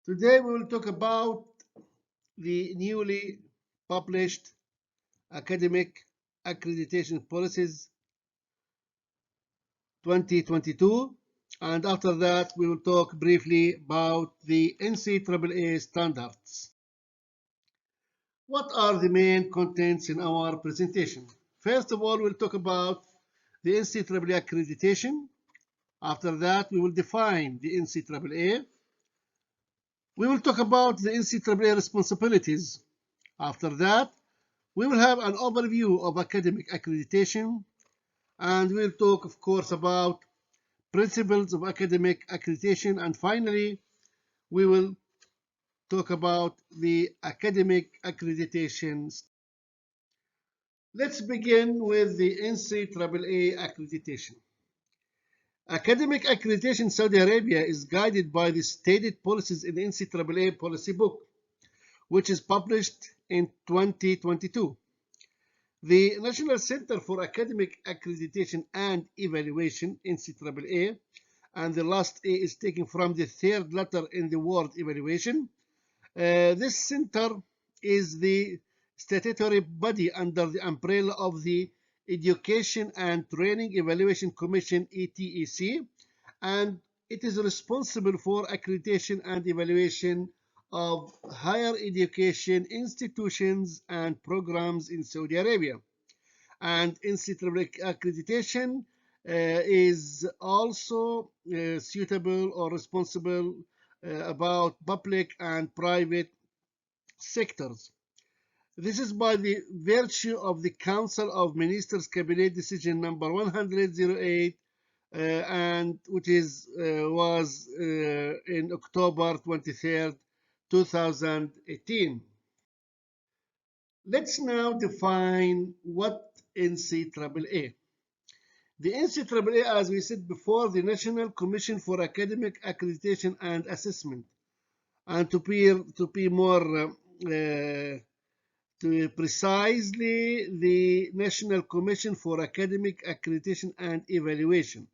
Today we will talk about the newly published academic accreditation policies 2022, and after that we will talk briefly about the NCAA standards. What are the main contents in our presentation? First of all, we'll talk about the NCAA accreditation. After that, we will define the NCAA. We will talk about the NCAA responsibilities. After that, we will have an overview of academic accreditation, and we'll talk, of course, about principles of academic accreditation, and finally, we will talk about the academic accreditation. Let's begin with the NCAA accreditation. Academic accreditation in Saudi Arabia is guided by the stated policies in the NCAA policy book, which is published in 2022. The National Center for Academic Accreditation and Evaluation, NCAA, and the last A is taken from the third letter in the word evaluation. This center is the statutory body under the umbrella of the Education and Training Evaluation Commission, ETEC, and it is responsible for accreditation and evaluation of higher education institutions and programs in Saudi Arabia. And NCAA accreditation is also suitable or responsible about public and private sectors. This is by the virtue of the Council of Ministers Cabinet Decision number 108, and which was in October 23rd, 2018. Let's now define what NCAA. The NCAA, as we said before, the National Commission for Academic Accreditation and Assessment, and to be more precisely, the National Commission for Academic Accreditation and Evaluation,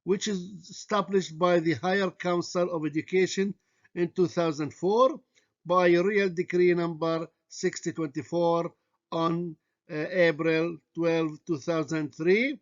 which is established by the Higher Council of Education in 2004 by Royal Decree number 6024 on April 12, 2003,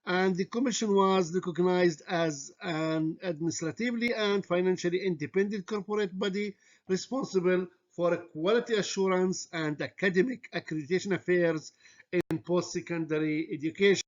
and the Commission was recognized as an administratively and financially independent corporate body responsible for quality assurance and academic accreditation affairs in post-secondary education.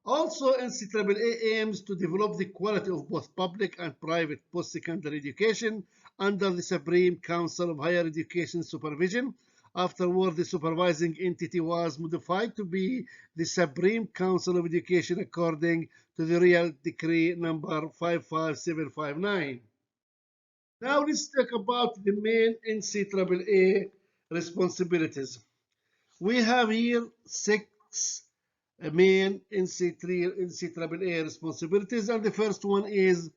Also, NCAA aims to develop the quality of both public and private post-secondary education under the Supreme Council of Higher Education Supervision. Afterward, the supervising entity was modified to be the Supreme Council of Education according to the Royal Decree number 55759. Now let's talk about the main NCAA responsibilities. We have here 6 main NCAA responsibilities, and the first one is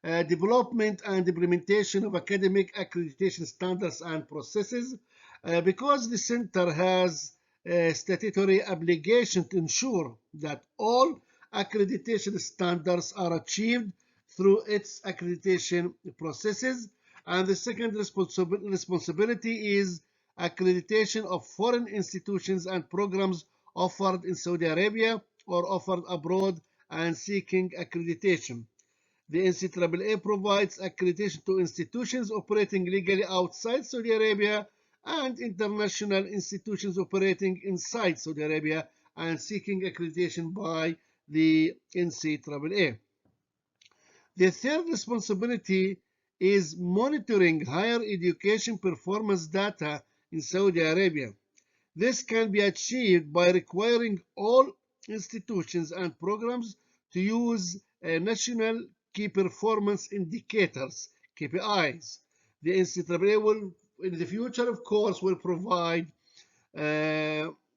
development and implementation of academic accreditation standards and processes, because the center has a statutory obligation to ensure that all accreditation standards are achieved through its accreditation processes. And the second responsibility is accreditation of foreign institutions and programs offered in Saudi Arabia or offered abroad and seeking accreditation. The NCAA provides accreditation to institutions operating legally outside Saudi Arabia and international institutions operating inside Saudi Arabia and seeking accreditation by the NCAA. The third responsibility is monitoring higher education performance data in Saudi Arabia. This can be achieved by requiring all institutions and programs to use national key performance indicators, KPIs. The NCAA will, in the future, of course, will provide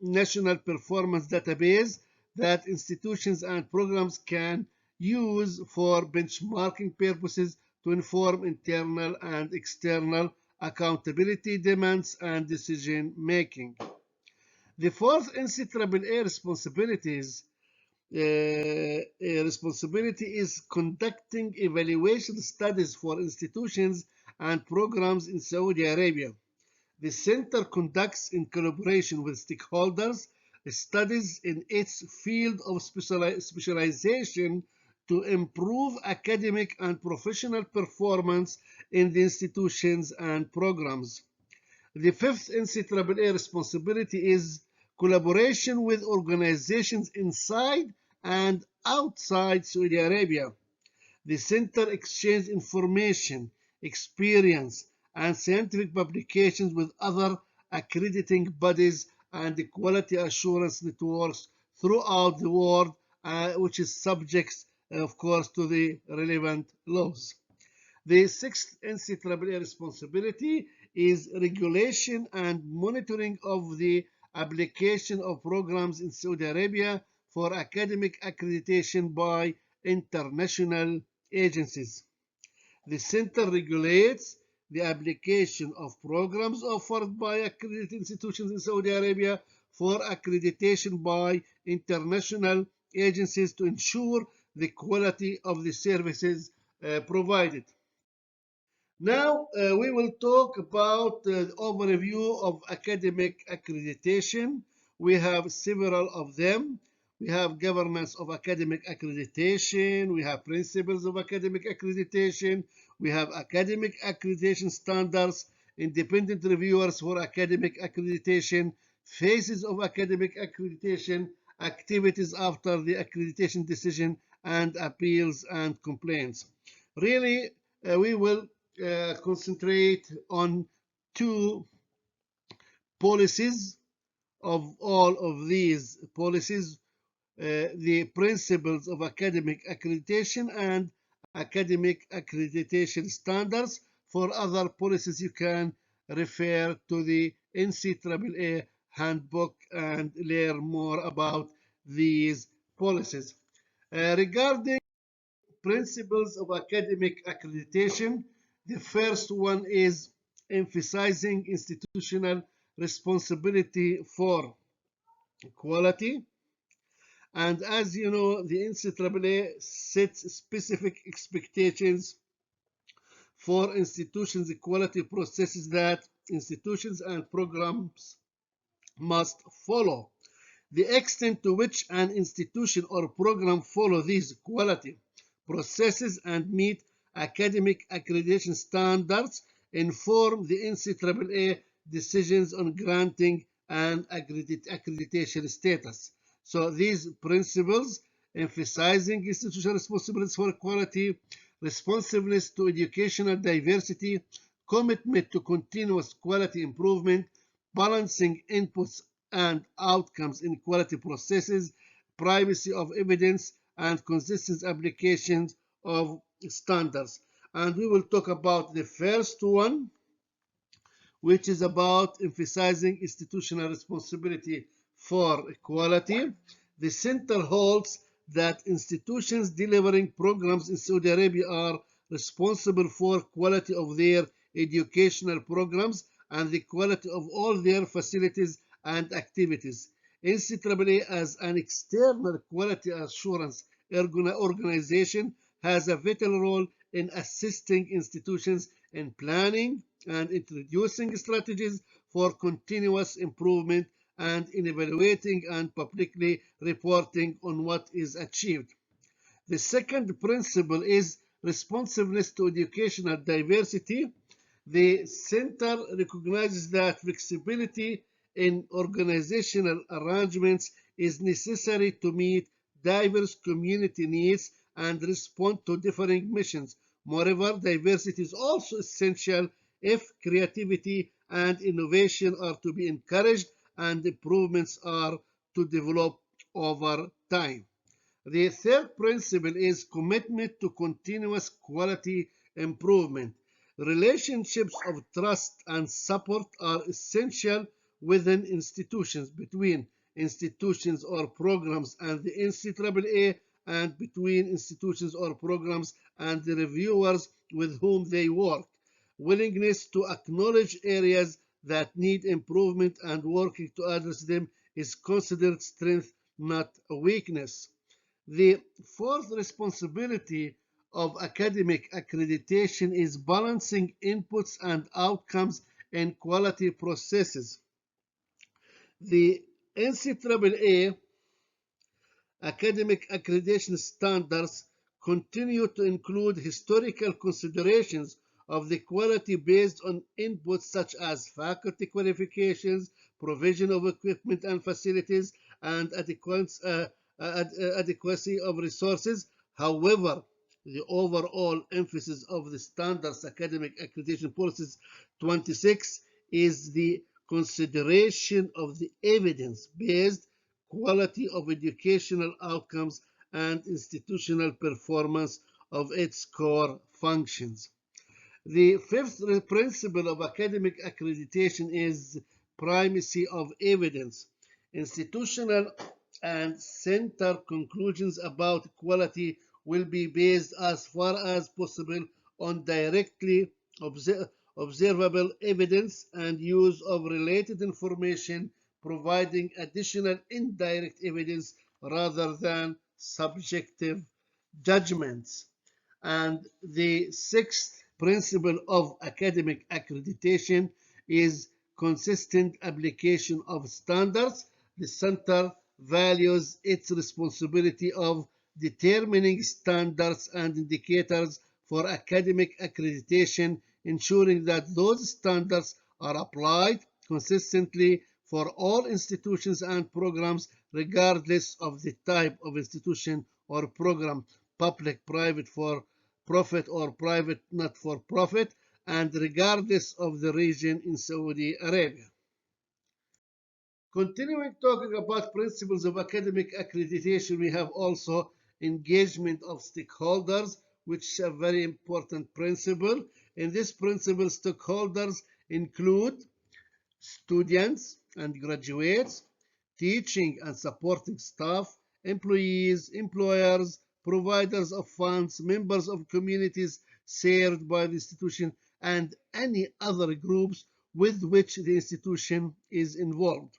national performance database that institutions and programs can use for benchmarking purposes to inform internal and external accountability demands and decision making. The fourth NCAA responsibility is conducting evaluation studies for institutions and programs in Saudi Arabia. The center conducts, in collaboration with stakeholders, studies in its field of specialization to improve academic and professional performance in the institutions and programs. The fifth NCAA responsibility is collaboration with organizations inside and outside Saudi Arabia. The center exchanges information, experience, and scientific publications with other accrediting bodies and quality assurance networks throughout the world, which is subject, of course, to the relevant laws. The sixth NCAA responsibility is regulation and monitoring of the application of programs in Saudi Arabia for academic accreditation by international agencies. The center regulates the application of programs offered by accredited institutions in Saudi Arabia for accreditation by international agencies to ensure the quality of the services provided. Now we will talk about the overview of academic accreditation. We have several of them. We have governance of academic accreditation. We have principles of academic accreditation. We have academic accreditation standards, independent reviewers for academic accreditation, phases of academic accreditation, activities after the accreditation decision, and appeals and complaints. Really, we will concentrate on two policies. Of all of these policies, the principles of academic accreditation and academic accreditation standards. For other policies, you can refer to the NCAA handbook and learn more about these policies. Regarding principles of academic accreditation, the first one is emphasizing institutional responsibility for quality. And as you know, the NCAA sets specific expectations for institutions' quality processes that institutions and programs must follow. The extent to which an institution or program follow these quality processes and meet academic accreditation standards inform the NCAA decisions on granting an accreditation status. So these principles, emphasizing institutional responsibilities for quality, responsiveness to educational diversity, commitment to continuous quality improvement, balancing inputs and outcomes in quality processes, privacy of evidence, and consistent applications of standards. And we will talk about the first one, which is about emphasizing institutional responsibility for quality. The center holds that institutions delivering programs in Saudi Arabia are responsible for quality of their educational programs and the quality of all their facilities and activities. NCAA, as an external quality assurance organization, has a vital role in assisting institutions in planning and introducing strategies for continuous improvement and in evaluating and publicly reporting on what is achieved. The second principle is responsiveness to educational diversity. The center recognizes that flexibility in organizational arrangements is necessary to meet diverse community needs and respond to differing missions. Moreover, diversity is also essential if creativity and innovation are to be encouraged and improvements are to develop over time. The third principle is commitment to continuous quality improvement. Relationships of trust and support are essential within institutions, between institutions or programs and the NCAA, and between institutions or programs and the reviewers with whom they work. Willingness to acknowledge areas that need improvement and working to address them is considered strength, not a weakness. The fourth responsibility of academic accreditation is balancing inputs and outcomes in quality processes. The NCAA academic accreditation standards continue to include historical considerations of the quality based on inputs such as faculty qualifications, provision of equipment and facilities, and adequacy of resources. However, the overall emphasis of the Standards Academic Accreditation Policies 26 is the consideration of the evidence-based quality of educational outcomes and institutional performance of its core functions. The fifth principle of academic accreditation is primacy of evidence. Institutional and center conclusions about quality will be based as far as possible on directly observable evidence and use of related information, providing additional indirect evidence rather than subjective judgments. And the sixth principle of academic accreditation is consistent application of standards. The center values its responsibility of determining standards and indicators for academic accreditation, ensuring that those standards are applied consistently for all institutions and programs, regardless of the type of institution or program, public, private, for profit or private not for profit, and regardless of the region in Saudi Arabia. Continuing talking about principles of academic accreditation, we have also engagement of stakeholders, which is a very important principle. In this principle, stakeholders include students and graduates, teaching and supporting staff, employees, employers, providers of funds, members of communities served by the institution, and any other groups with which the institution is involved.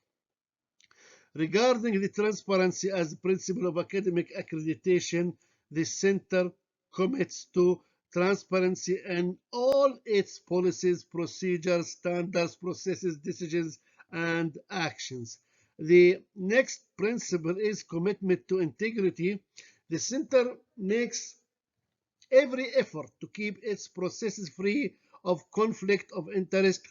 Regarding the transparency as a principle of academic accreditation, the center commits to transparency in all its policies, procedures, standards, processes, decisions, and actions. The next principle is commitment to integrity. The center makes every effort to keep its processes free of conflict of interest,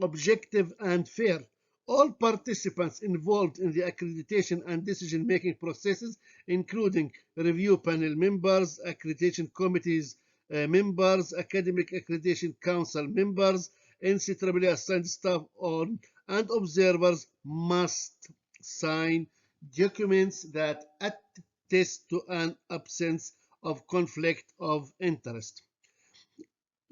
objective, and fair. All participants involved in the accreditation and decision-making processes, including review panel members, accreditation committees members, academic accreditation council members, NCAA assigned staff and observers, must sign documents that attest to an absence of conflict of interest.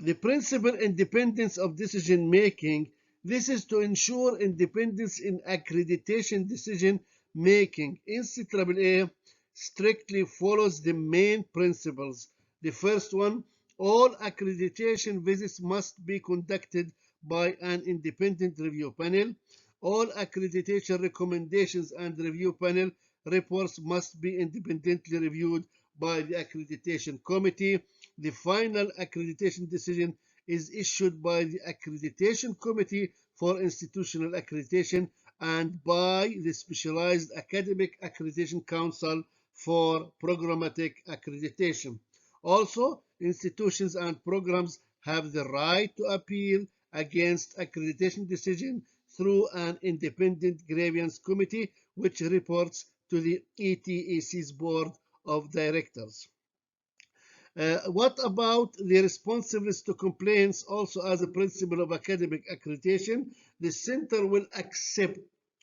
The principal independence of decision making. This is to ensure independence in accreditation decision making. NCAA strictly follows the main principles. The first one, all accreditation visits must be conducted by an independent review panel. All accreditation recommendations and review panel reports must be independently reviewed by the accreditation committee. The final accreditation decision is issued by the accreditation committee for institutional accreditation and by the specialized academic accreditation council for programmatic accreditation. Also, institutions and programs have the right to appeal against accreditation decision through an independent grievance committee which reports to the ETAC's board of directors. What about the responsiveness to complaints also as a principle of academic accreditation? The center will accept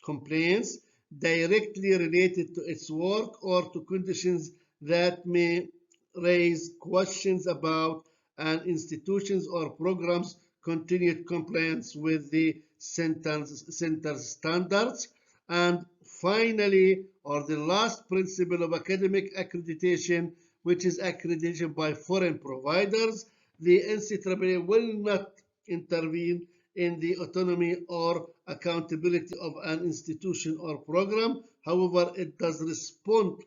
complaints directly related to its work or to conditions that may raise questions about an institution's or program's continued compliance with the center's standards. And finally, or the last principle of academic accreditation, which is accreditation by foreign providers, the NCAA will not intervene in the autonomy or accountability of an institution or program. However, it does respond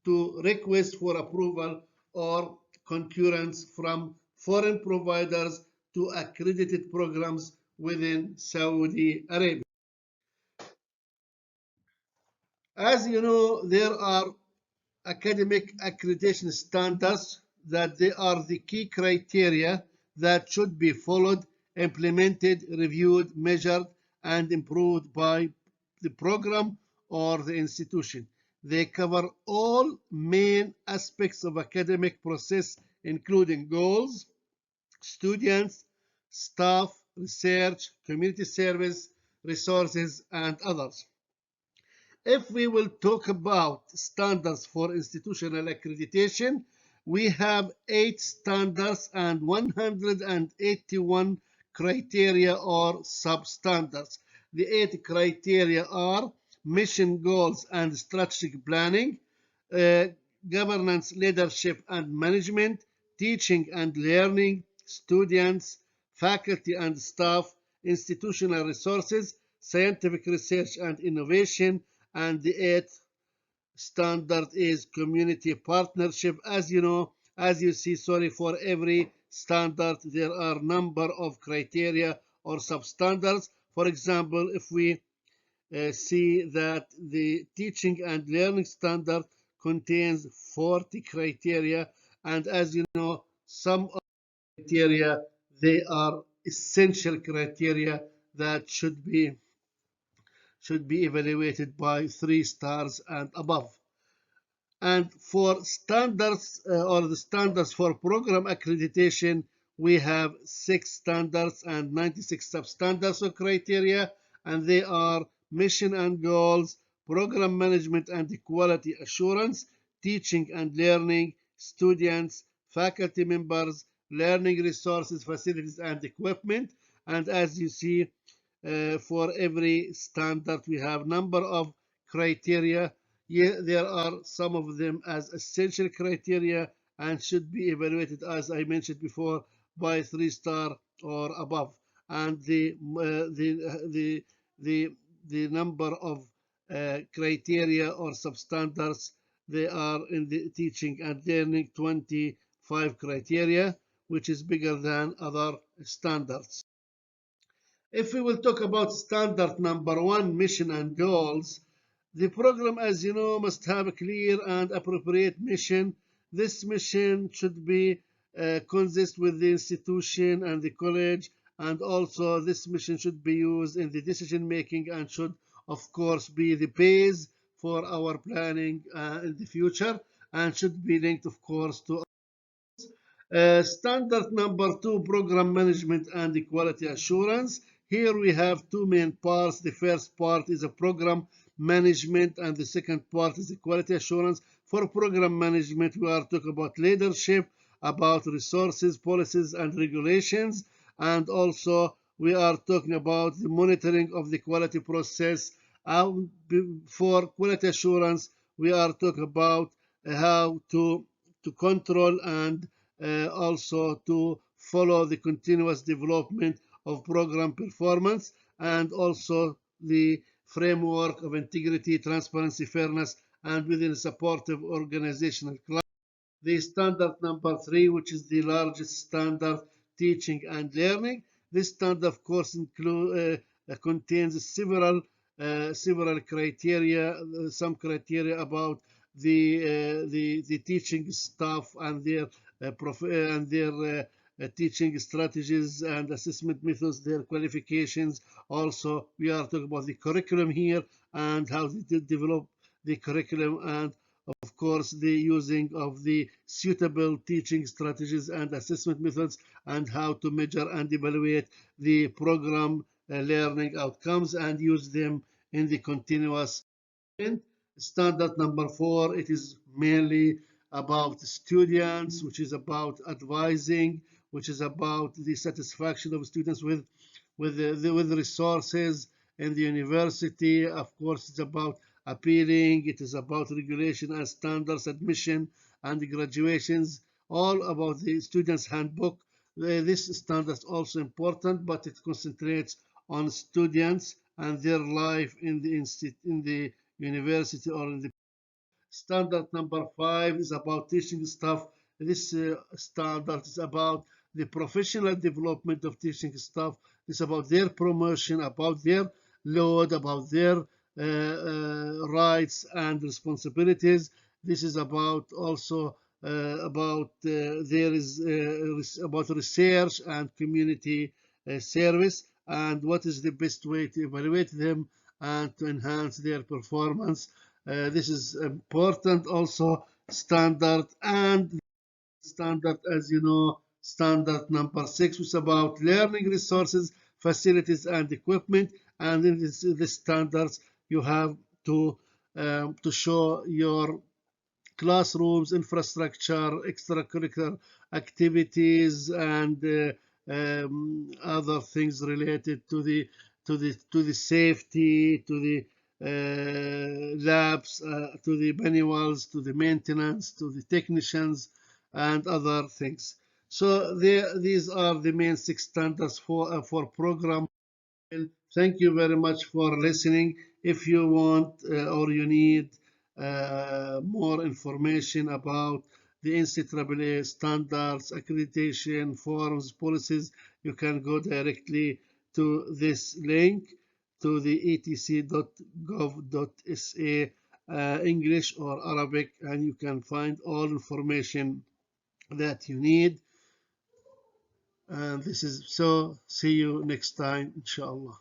to requests for approval or concurrence from foreign providers to accredited programs within Saudi Arabia. As you know, there are academic accreditation standards that they are the key criteria that should be followed, implemented, reviewed, measured, and improved by the program or the institution. They cover all main aspects of academic process, including goals, students, staff, research, community service, resources, and others. If we will talk about standards for institutional accreditation, we have 8 standards and 181 criteria or substandards. The 8 criteria are mission goals and strategic planning, uh, governance, leadership and management, teaching and learning, students, faculty and staff, institutional resources, scientific research and innovation, and the 8th standard is community partnership. As you know, as you see, sorry, for every standard there are number of criteria or substandards. For example, if we see that the teaching and learning standard contains 40 criteria, and as you know, some of the criteria, they are essential criteria that should be evaluated by 3 stars and above. And for standards or the standards for program accreditation, we have 6 standards and 96 substandards or criteria, and they are mission and goals, program management and quality assurance, teaching and learning, students, faculty members, learning resources, facilities, and equipment. And as you see, for every standard, we have number of criteria. Yeah, there are some of them as essential criteria and should be evaluated, as I mentioned before, by 3 star or above. And the number of criteria or substandards, they are in the teaching and learning 25 criteria, which is bigger than other standards. If we will talk about standard number 1, mission and goals, the program, as you know, must have a clear and appropriate mission. This mission should be consist with the institution and the college, and also this mission should be used in the decision making and should, of course, be the base for our planning in the future, and should be linked, of course, to standard number 2, program management and quality assurance. Here we have 2 main parts. The first part is a program management and the second part is the quality assurance. For program management, we are talking about leadership, about resources, policies, and regulations, and also we are talking about the monitoring of the quality process. For quality assurance, we are talking about how to control and also to follow the continuous development of program performance, and also the framework of integrity, transparency, fairness, and within a supportive organizational climate. The standard number 3, which is the largest standard, teaching and learning. This standard, of course, contains several criteria, some criteria about the teaching staff and their teaching strategies and assessment methods, their qualifications. Also, we are talking about the curriculum here and how they develop the curriculum, and of course the using of the suitable teaching strategies and assessment methods, and how to measure and evaluate the program learning outcomes and use them in the continuous. Standard number 4, it is mainly about students, which is about advising, which is about the satisfaction of students with resources in the university. Of course, it's about appealing, it is about regulation and standards, admission and graduations, all about the students' handbook. This standard is also important, but it concentrates on students and their life in the university or in the. Standard number 5 is about teaching staff this standard is about the professional development of teaching staff. It's about their promotion, about their load, about their rights and responsibilities. This is about also about there is about research and community service, and what is the best way to evaluate them and to enhance their performance. This is important also. Standard, as you know, standard number 6 is about learning resources, facilities, and equipment. And in this standards, you have to show your classrooms, infrastructure, extracurricular activities, and other things related to the safety, to the labs, to the manuals, to the maintenance, to the technicians, and other things. So these are the main 6 standards for program. Thank you very much for listening. If you want or you need more information about the NCAA standards, accreditation, forms, policies, you can go directly to this link to the etc.gov.sa English or Arabic, and you can find all information that you need. And this is so. See you next time, inshallah.